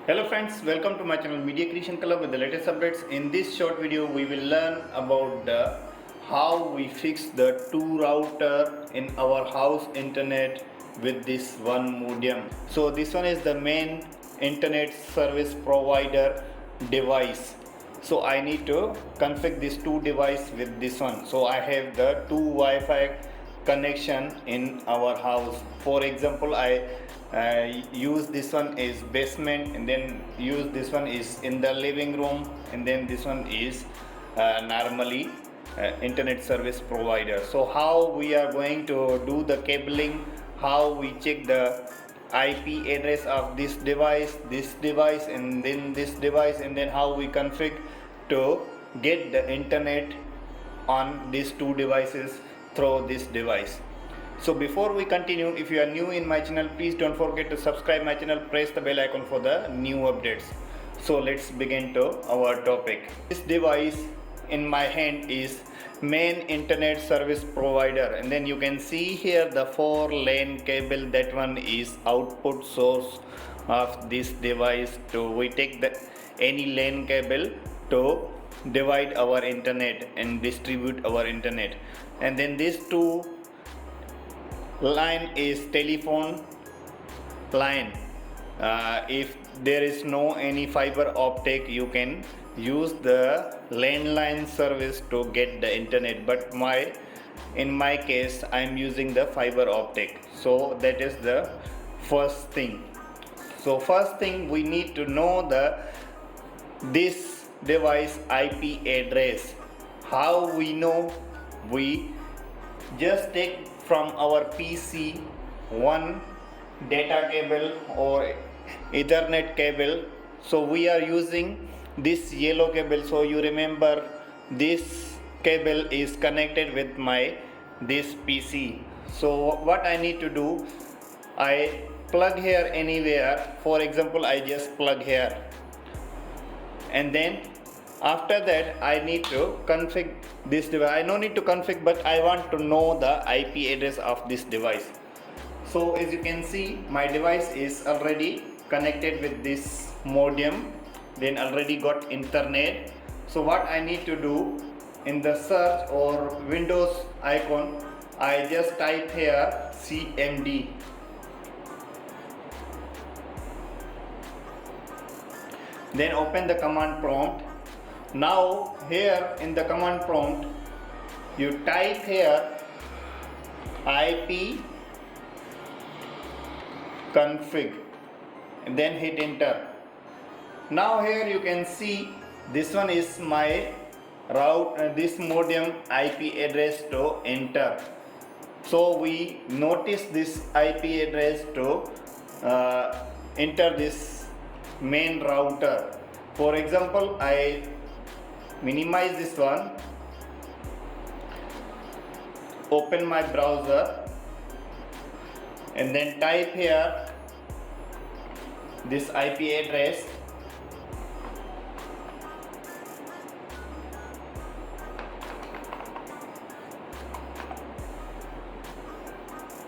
Hello friends, welcome to my channel Media Creation Club with the latest updates. In this short video, we will learn about how we fix the two router in our house internet with this one modem. So this one is the main internet service provider device. So I need to configure this two device with this one. So I have the two Wi-Fi connection in our house. For example, I use this one is basement, and then use this one is in the living room, and then this one is normally internet service provider. So how we are going to do the cabling, how we check the IP address of this device, and then this device, and then how we configure to get the internet on these two devices through this device. So before we continue, if you are new in my channel, please don't forget to subscribe my channel, press the bell icon for the new updates. So let's begin to our topic. This device in my hand is main internet service provider, and then you can see here the 4-lane cable. That one is output source of this device. To we take the any lane cable to divide our internet and distribute our internet, and then these two line is telephone line. If there is no any fiber optic, you can use the landline service to get the internet, but in my case I am using the fiber optic. So that is the first thing. So first thing, we need to know this device IP address. How we know? We just take from our PC one data cable or Ethernet cable. So we are using this yellow cable. So you remember, this cable is connected with this PC. So what I need to do, I plug here anywhere. For example, I just plug here, and then after that I need to configure this device. I no need to configure, but I want to know the IP address of this device. So as you can see, my device is already connected with this modem, then already got internet. So what I need to do, in the search or Windows icon, I just type here CMD. Then open the command prompt. Now here in the command prompt, you type here IP config, and then hit enter. Now here you can see this one is my route, this modem IP address to enter. So we notice this IP address to enter this main router. For example, I minimize this one, open my browser, and then type here this IP address.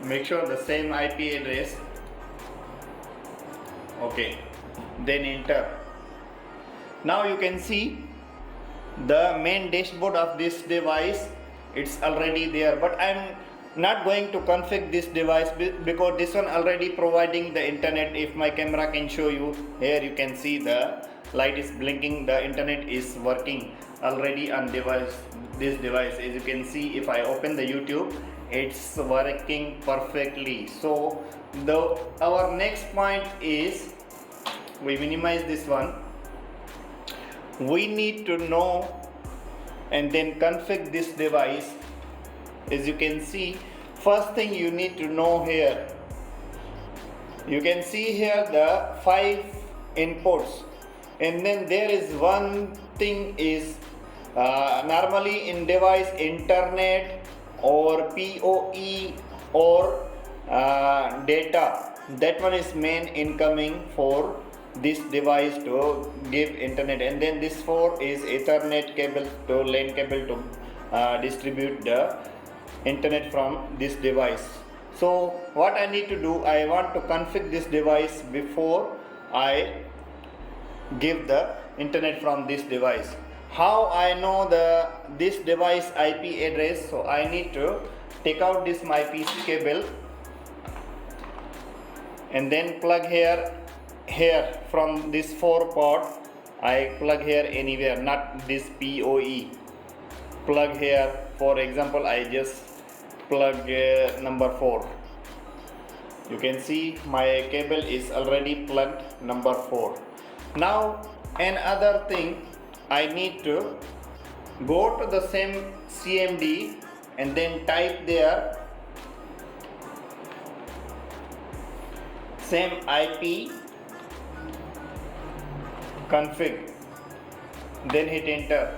Make sure the same IP address. Okay, then enter. Now you can see the main dashboard of this device, it's already there, but I'm not going to configure this device because this one already providing the internet. If my camera can show you, here you can see the light is blinking, the internet is working already on this device. As you can see, if I open the YouTube, it's working perfectly. So our next point is, we minimize this one. We need to know and then configure this device. As you can see, first thing you need to know here, you can see here the 5 inputs, and then there is one thing is normally in device internet or PoE or data. That one is main incoming for this device to give internet, and then this 4 is Ethernet cable to LAN cable to distribute the internet from this device. So what I need to do, I want to configure this device before I give the internet from this device. How I know this device IP address? So I need to take out this my PC cable and then plug here from this 4 port. I plug here anywhere, not this PoE. Plug here. For example, I just plug number 4. You can see my cable is already plugged number 4. Now another thing, I need to go to the same CMD and then type there same IP config, then hit enter.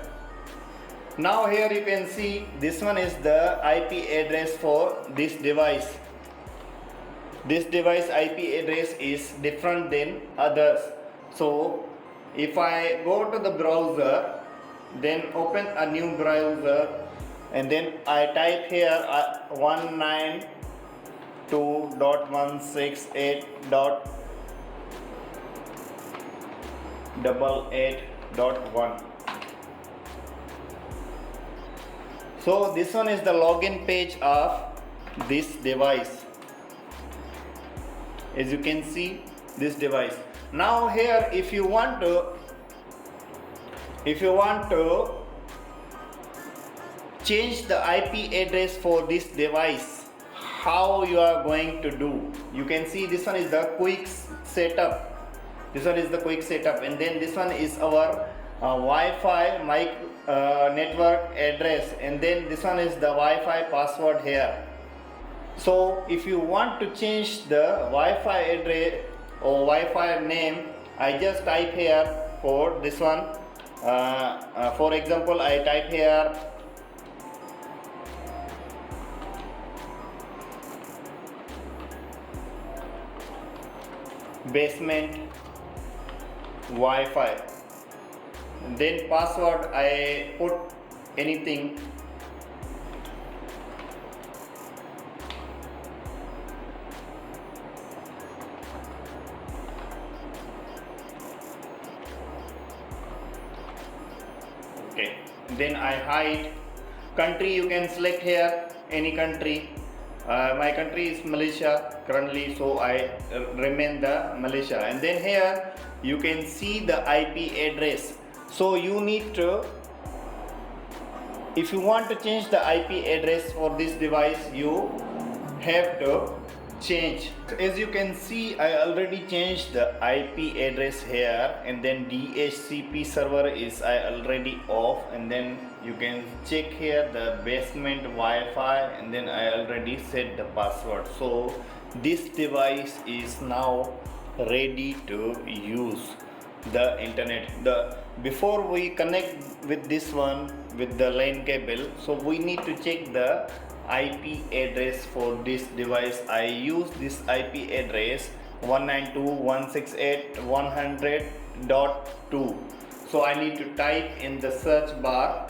Now here you can see this one is the IP address for this device. This device IP address is different than others. So if I go to the browser, then open a new browser and then I type here 192.168.88.1. So this one is the login page of this device. As you can see, this device. Now here if you want to change the IP address for this device, how you are going to do? You can see this one is the quick setup. This one is the quick setup, and then this one is our Wi-Fi network address, and then this one is the Wi-Fi password here. So if you want to change the Wi-Fi address or Wi-Fi name, I just type here for this one. For example, I type here basement Wi-Fi. Then password I put anything. Okay. Then I hide. Country you can select here any country. My country is Malaysia currently, so I remain the Malaysia. And then here you can see the IP address. So you need to, if you want to change the IP address for this device, you have to change. As you can see, I already changed the IP address here, and then DHCP server is I already off, and then you can check here the basement Wi-Fi, and then I already set the password. So this device is now ready to use the internet. Before we connect with this one with the LAN cable, so we need to check the IP address for this device. I use this IP address 192.168.100.2. So I need to type in the search bar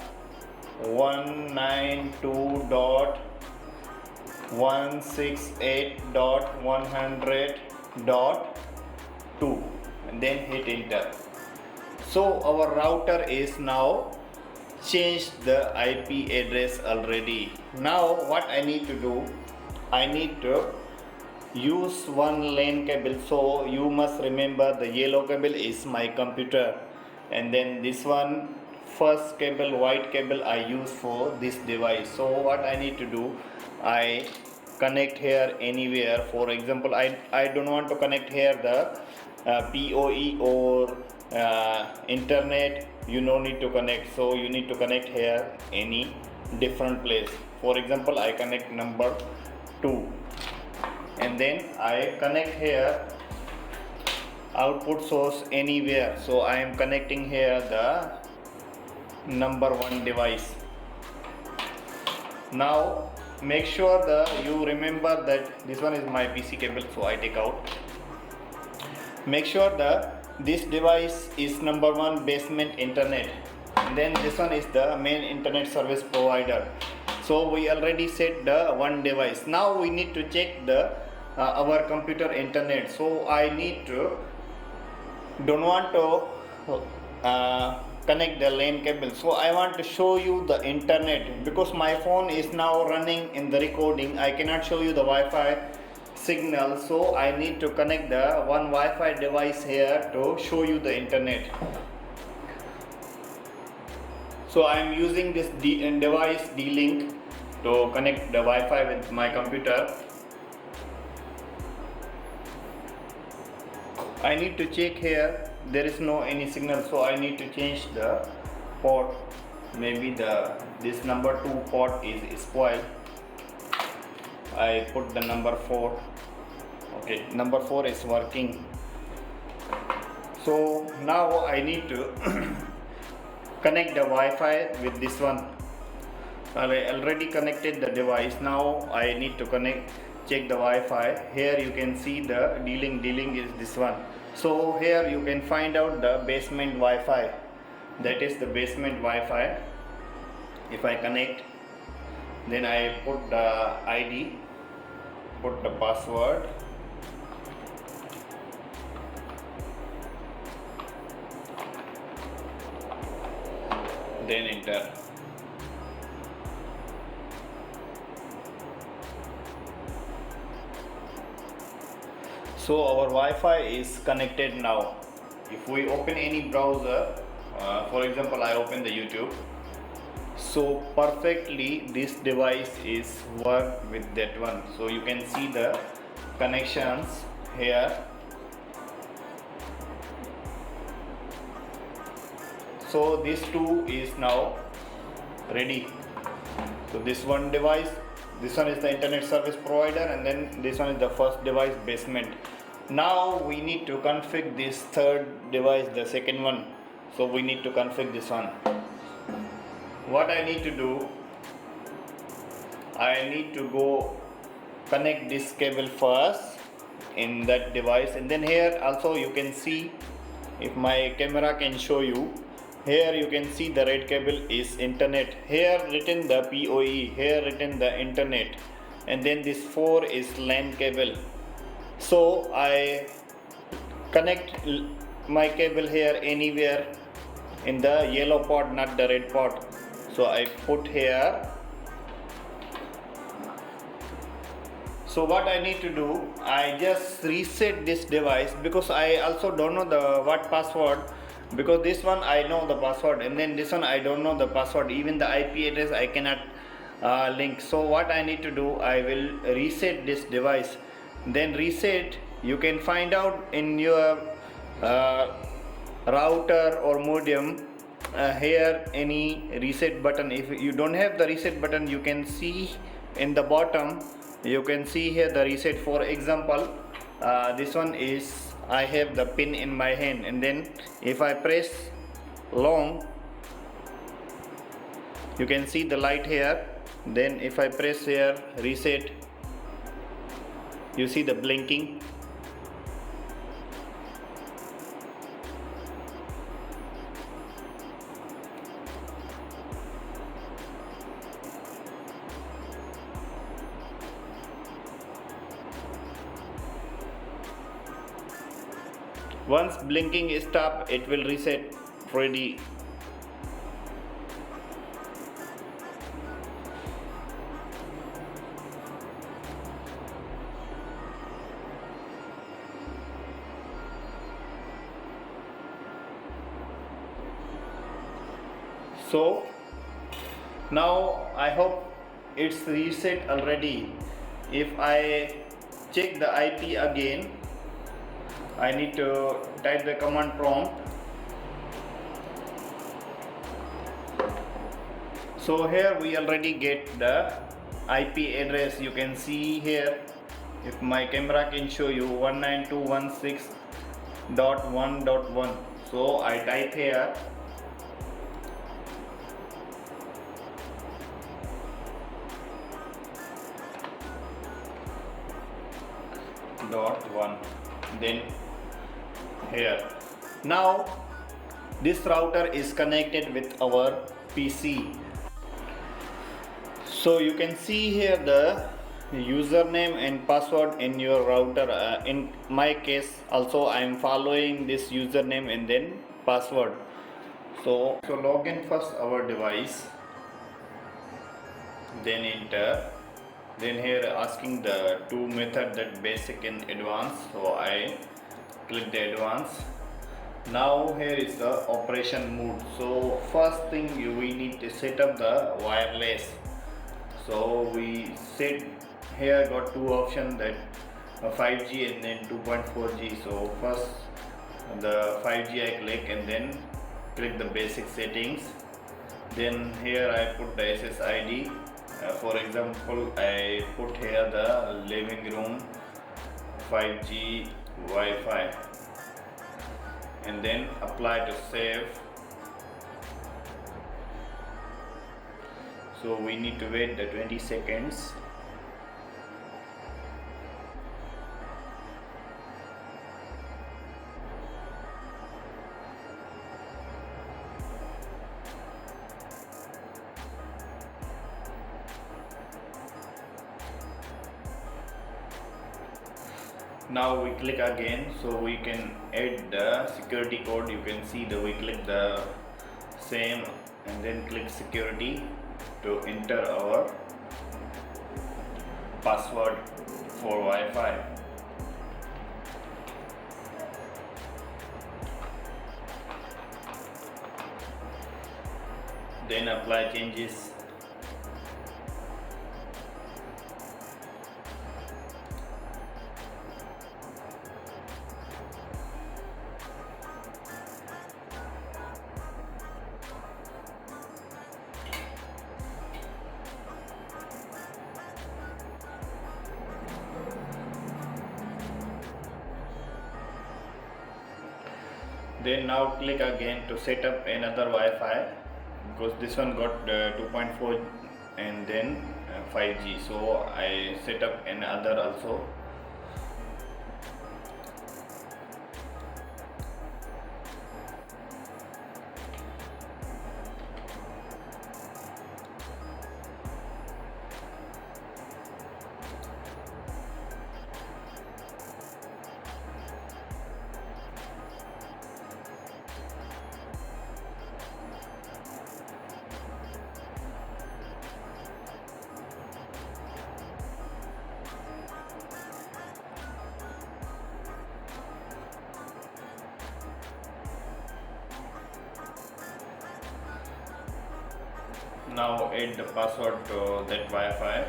192.168.100.2 and then hit enter. So our router is now changed the IP address already. Now what I need to do, I need to use one LAN cable. So you must remember the yellow cable is my computer, and then this one first cable, white cable, I use for this device. So what I need to do, I connect here anywhere. For example, I don't want to connect here the PoE or internet. You no need to connect, so you need to connect here any different place. For example, I connect number 2, and then I connect here output source anywhere. So I am connecting here the number 1 device. Now make sure you remember that this one is my PC cable, so I take out. Make sure this device is number 1 basement internet, and then this one is the main internet service provider. So we already set the one device. Now we need to check the our computer internet. So I need to don't want to connect the LAN cable. So I want to show you the internet because my phone is now running in the recording. I cannot show you the Wi-Fi signal, so I need to connect the one Wi-Fi device here to show you the internet. So I am using this device D-Link to connect the Wi-Fi with my computer. I need to check here, there is no any signal, so I need to change the port. Maybe this number 2 port is spoiled. I put the number 4. Okay, number 4 is working. So now I need to connect the Wi-Fi with this one. I already connected the device. Now I need to check the Wi-Fi. Here you can see the D-Link is this one. So here you can find out the basement Wi-Fi. That is the basement Wi-Fi. If I connect, then I put the ID, put the password, then enter. So our Wi-Fi is connected now. If we open any browser, for example I open the YouTube, so perfectly this device is work with that one. So you can see the connections here. So this two is now ready. So this one device, this one is the internet service provider, and then this one is the first device, basement. Now we need to configure this third device, the second one. So we need to configure this one. What I need to do, I need to go connect this cable first in that device, and then here also you can see, if my camera can show you, here you can see the red cable is internet. Here written the PoE, here written the internet, and then this 4 is LAN cable. So I connect my cable here anywhere in the yellow port, not the red port. So I put here. So what I need to do, I just reset this device because I also don't know the what password, because this one I know the password, and then this one I don't know the password. Even the IP address I cannot link. So what I need to do, I will reset this device. Then reset, you can find out in your router or modem here any reset button. If you don't have the reset button, you can see in the bottom, you can see here the reset. For example, this one is, I have the pin in my hand, and then if I press long, you can see the light here. Then if I press here reset, you see the blinking. Once blinking is stopped, it will reset ready. So now I hope it's reset already. If I check the IP again, I need to type the command prompt. So here we already get the IP address. You can see here, if my camera can show you, 192.168.1.1. So I type here .1, then here. Now this router is connected with our PC. So you can see here the username and password in your router. In my case also I am following this username and then password. So log in first our device, then enter, then here asking the two method, that basic and advanced, so I click the advanced. Now here is the operation mode. So first thing we need to set up the wireless. So we set here, got two options, that 5G and then 2.4G. So first the 5G I click and then click the basic settings. Then here I put the SSID. For example, I put here the living room 5G Wi-Fi and then apply to save. So we need to wait the 20 seconds. Now we click again, so we can add the security code. You can see that we click the same and then click security to enter our password for Wi-Fi. Then apply changes. Then now click again to set up another Wi-Fi, because this one got 2.4 and then 5G, so I set up another also. Now add the password to that Wi-Fi.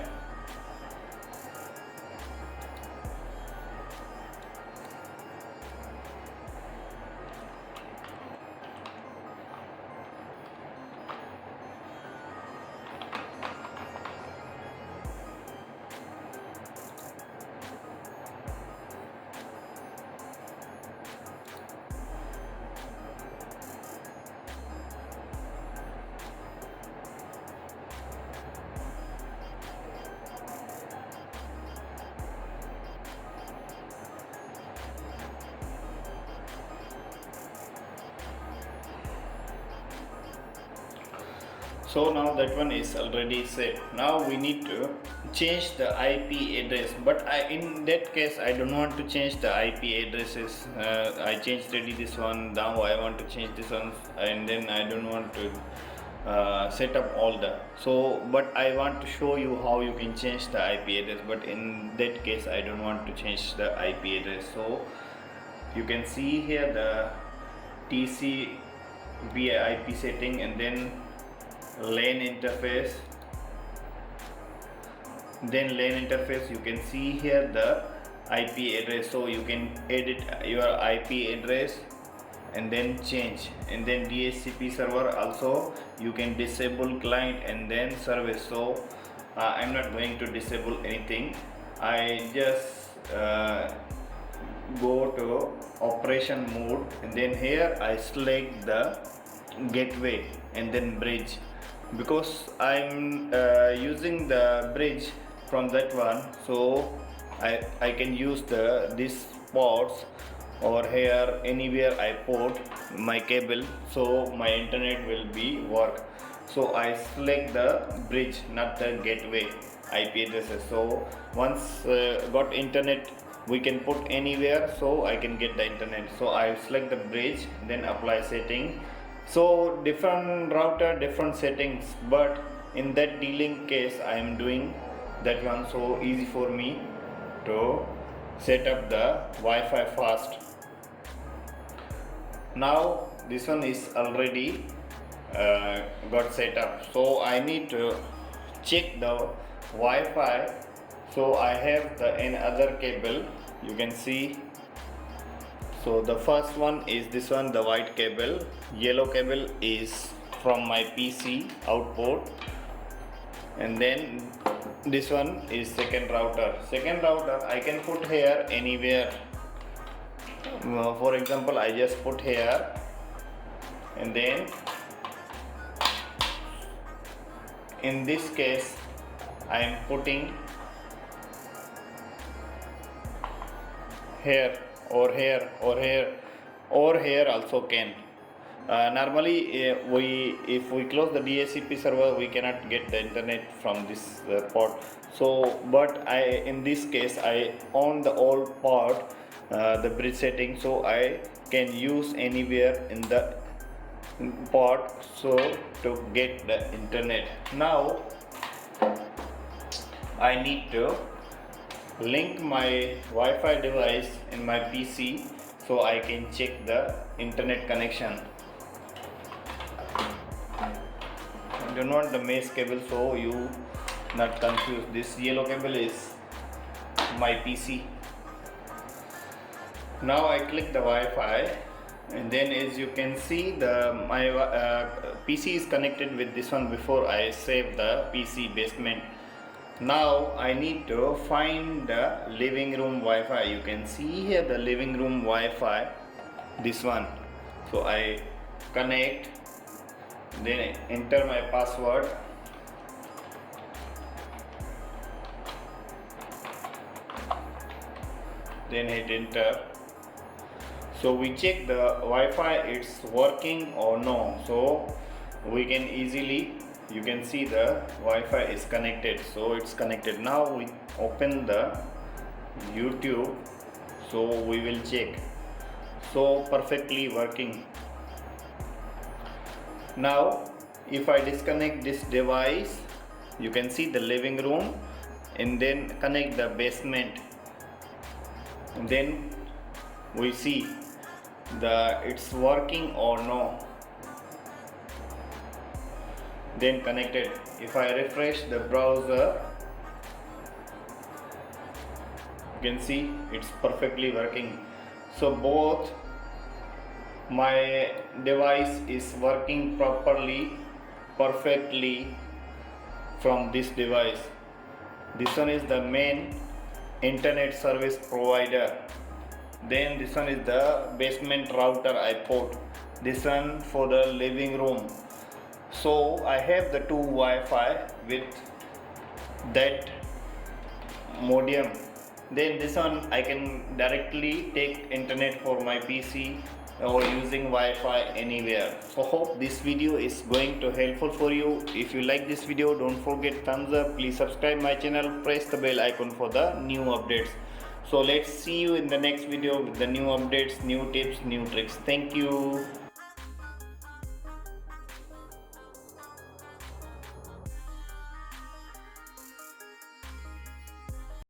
So now that one is already set. Now we need to change the IP address, but in that case I don't want to change the IP addresses. I changed already this one. Now I want to change this one, and then I don't want to set up all the. So but I want to show you how you can change the IP address, but in that case I don't want to change the IP address. So you can see here the TCP IP setting and then LAN interface. Then LAN interface, you can see here the IP address, so you can edit your IP address and then change. And then DHCP server also you can disable client and then service. So I'm not going to disable anything. I just go to operation mode and then here I select the gateway and then bridge, because I'm using the bridge from that one, so I can use these ports or here anywhere I put my cable, so my internet will be work. So I select the bridge, not the gateway. IP addresses. So once got internet, we can put anywhere, so I can get the internet. So I select the bridge, then apply setting. So different router, different settings, but in that dealing case I am doing that one, so easy for me to set up the Wi-Fi fast. Now this one is already got set up, so I need to check the Wi-Fi. So I have the another cable, you can see. So the first one is this one, the white cable. Yellow cable is from my PC output, and then this one is second router. Second router I can put here anywhere. For example, I just put here, and then in this case I am putting here or here or here or here also can. Normally if we close the DHCP server, we cannot get the internet from this port. So but in this case I on the old port the bridge setting, so I can use anywhere in the port so to get the internet. Now I need to link my Wi-Fi device in my PC so I can check the internet connection. I don't want the mesh cable, so you not confuse. This yellow cable is my PC. Now I click the Wi-Fi, and then as you can see my PC is connected with this one before I save the PC basement. Now I need to find the living room Wi-Fi. You can see here the living room Wi-Fi, this one. So I connect, then enter my password, then hit enter. So we check the Wi-Fi, it's working or no. So we can easily, you can see the Wi-Fi is connected, so it's connected. Now we open the YouTube, so we will check. So perfectly working. Now if I disconnect this device, you can see the living room, and then connect the basement, and then we see it's working or no. Then connected. If I refresh the browser, you can see it's perfectly working. So both my device is working properly, perfectly from this device. This one is the main internet service provider. Then this one is the basement router I put. This one for the living room. So I have the two Wi-Fi with that modem. Then this one I can directly take internet for my PC or using Wi-Fi anywhere. So hope this video is going to helpful for you. If you like this video, don't forget thumbs up. Please subscribe my channel, press the bell icon for the new updates. So let's see you in the next video with the new updates, new tips, new tricks. Thank you.